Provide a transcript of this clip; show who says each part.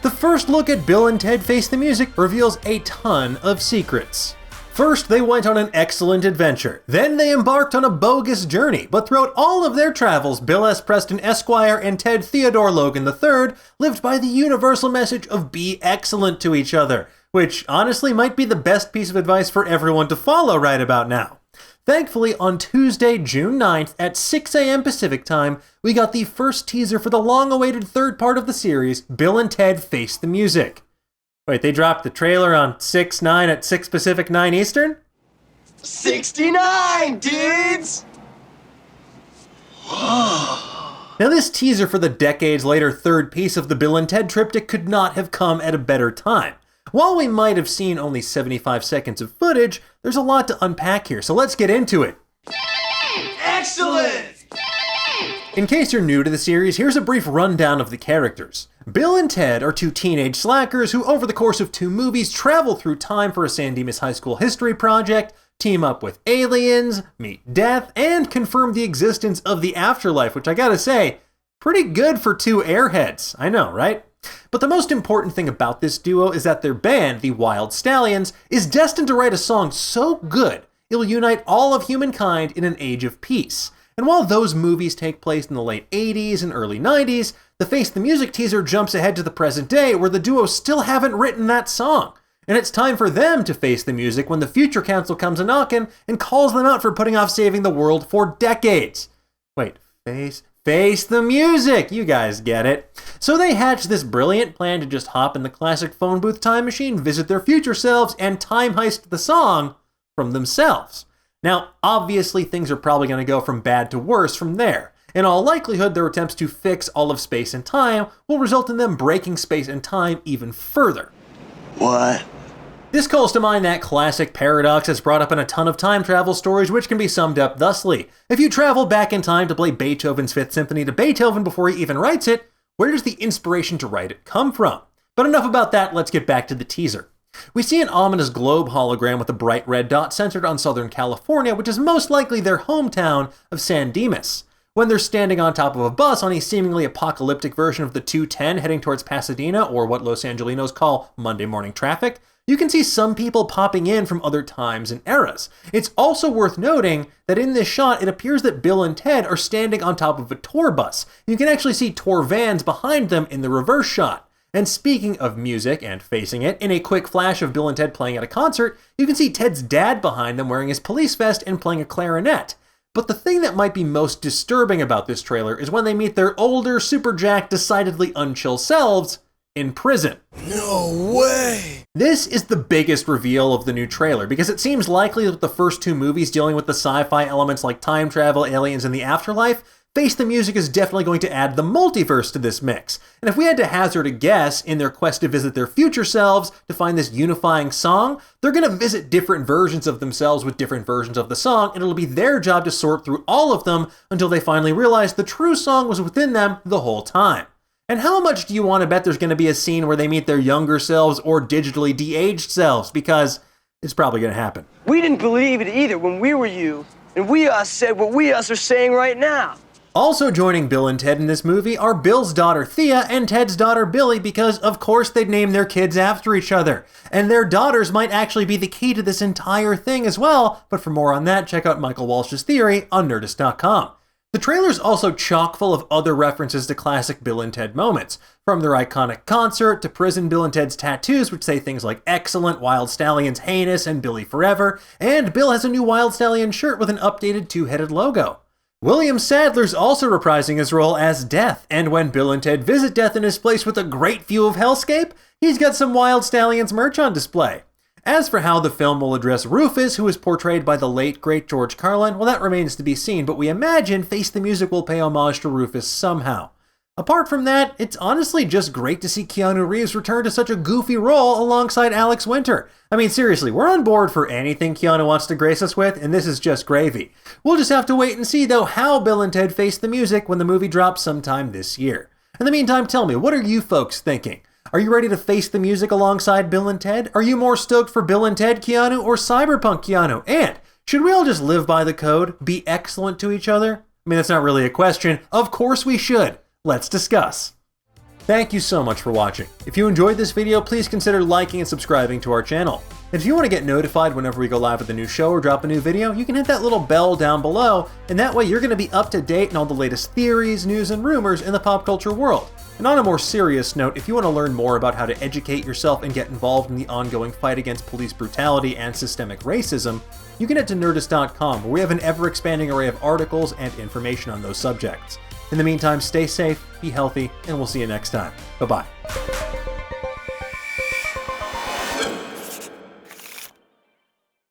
Speaker 1: The first look at Bill and Ted Face the Music reveals a ton of secrets. First, they went on an excellent adventure. Then they embarked on a bogus journey. But throughout all of their travels, Bill S. Preston Esquire and Ted Theodore Logan III lived by the universal message of be excellent to each other, which honestly might be the best piece of advice for everyone to follow right about now. Thankfully, on Tuesday, June 9th at 6 a.m. Pacific time, we got the first teaser for the long-awaited third part of the series, Bill and Ted Face the Music. Wait, they dropped the trailer on 6/9 at 6 Pacific, 9 Eastern?
Speaker 2: 69, dudes!
Speaker 1: Now this teaser for the decades-later third piece of the Bill and Ted triptych could not have come at a better time. While we might have seen only 75 seconds of footage, there's a lot to unpack here, so let's get into it.
Speaker 2: Excellent!
Speaker 1: In case you're new to the series, here's a brief rundown of the characters. Bill and Ted are two teenage slackers who over the course of 2 movies travel through time for a San Dimas High School history project, team up with aliens, meet death, and confirm the existence of the afterlife, which I gotta say, pretty good for 2 airheads. I know, right? But the most important thing about this duo is that their band, the Wyld Stallyns, is destined to write a song so good, it will unite all of humankind in an age of peace. And while those movies take place in the late 80s and early 90s, the Face the Music teaser jumps ahead to the present day where the duo still haven't written that song. And it's time for them to face the music when the Future Council comes a-knockin' and calls them out for putting off saving the world for decades. Wait, face the music! You guys get it. So they hatch this brilliant plan to just hop in the classic phone booth time machine, visit their future selves, and time heist the song from themselves. Now, obviously things are probably going to go from bad to worse from there. In all likelihood, their attempts to fix all of space and time will result in them breaking space and time even further.
Speaker 2: What?
Speaker 1: This calls to mind that classic paradox that's brought up in a ton of time travel stories, which can be summed up thusly. If you travel back in time to play Beethoven's Fifth Symphony to Beethoven before he even writes it, where does the inspiration to write it come from? But enough about that, let's get back to the teaser. We see an ominous globe hologram with a bright red dot centered on Southern California, which is most likely their hometown of San Dimas. When they're standing on top of a bus on a seemingly apocalyptic version of the 210 heading towards Pasadena, or what Los Angelinos call Monday morning traffic, you can see some people popping in from other times and eras. It's also worth noting that in this shot, it appears that Bill and Ted are standing on top of a tour bus. You can actually see tour vans behind them in the reverse shot. And speaking of music and facing it, in a quick flash of Bill and Ted playing at a concert, you can see Ted's dad behind them wearing his police vest and playing a clarinet. But the thing that might be most disturbing about this trailer is when they meet their older, super jacked, decidedly unchill selves in prison.
Speaker 2: No way!
Speaker 1: This is the biggest reveal of the new trailer, because it seems likely that the first 2 movies dealing with the sci-fi elements like time travel, aliens, and the afterlife, Face the Music is definitely going to add the multiverse to this mix. And if we had to hazard a guess in their quest to visit their future selves to find this unifying song, they're going to visit different versions of themselves with different versions of the song, and it'll be their job to sort through all of them until they finally realize the true song was within them the whole time. And how much do you want to bet there's going to be a scene where they meet their younger selves or digitally de-aged selves? Because it's probably going to happen.
Speaker 3: We didn't believe it either when we were you, and we us said what we us are saying right now.
Speaker 1: Also joining Bill and Ted in this movie are Bill's daughter Thea and Ted's daughter Billy, because of course they'd name their kids after each other. And their daughters might actually be the key to this entire thing as well, but for more on that, check out Michael Walsh's theory on Nerdist.com. The trailer's also chock full of other references to classic Bill and Ted moments, from their iconic concert to prison Bill and Ted's tattoos, which say things like excellent, Wyld Stallyns heinous, and Billy forever, and Bill has a new Wyld Stallion shirt with an updated 2-headed logo. William Sadler's also reprising his role as Death, and when Bill and Ted visit Death in his place with a great view of hellscape, he's got some Wyld Stallyns merch on display. As for how the film will address Rufus, who is portrayed by the late, great George Carlin, well, that remains to be seen, but we imagine Face the Music will pay homage to Rufus somehow. Apart from that, it's honestly just great to see Keanu Reeves return to such a goofy role alongside Alex Winter. I mean, seriously, we're on board for anything Keanu wants to grace us with, and this is just gravy. We'll just have to wait and see, though, how Bill and Ted Face the Music when the movie drops sometime this year. In the meantime, tell me, what are you folks thinking? Are you ready to face the music alongside Bill and Ted? Are you more stoked for Bill and Ted Keanu or Cyberpunk Keanu? And should we all just live by the code, be excellent to each other? I mean, that's not really a question. Of course we should. Let's discuss. Thank you so much for watching. If you enjoyed this video, please consider liking and subscribing to our channel. And if you want to get notified whenever we go live with a new show or drop a new video, you can hit that little bell down below, and that way you're going to be up to date on all the latest theories, news, and rumors in the pop culture world. And on a more serious note, if you want to learn more about how to educate yourself and get involved in the ongoing fight against police brutality and systemic racism, you can head to Nerdist.com, where we have an ever-expanding array of articles and information on those subjects. In the meantime, stay safe, be healthy, and we'll see you next time. Bye-bye.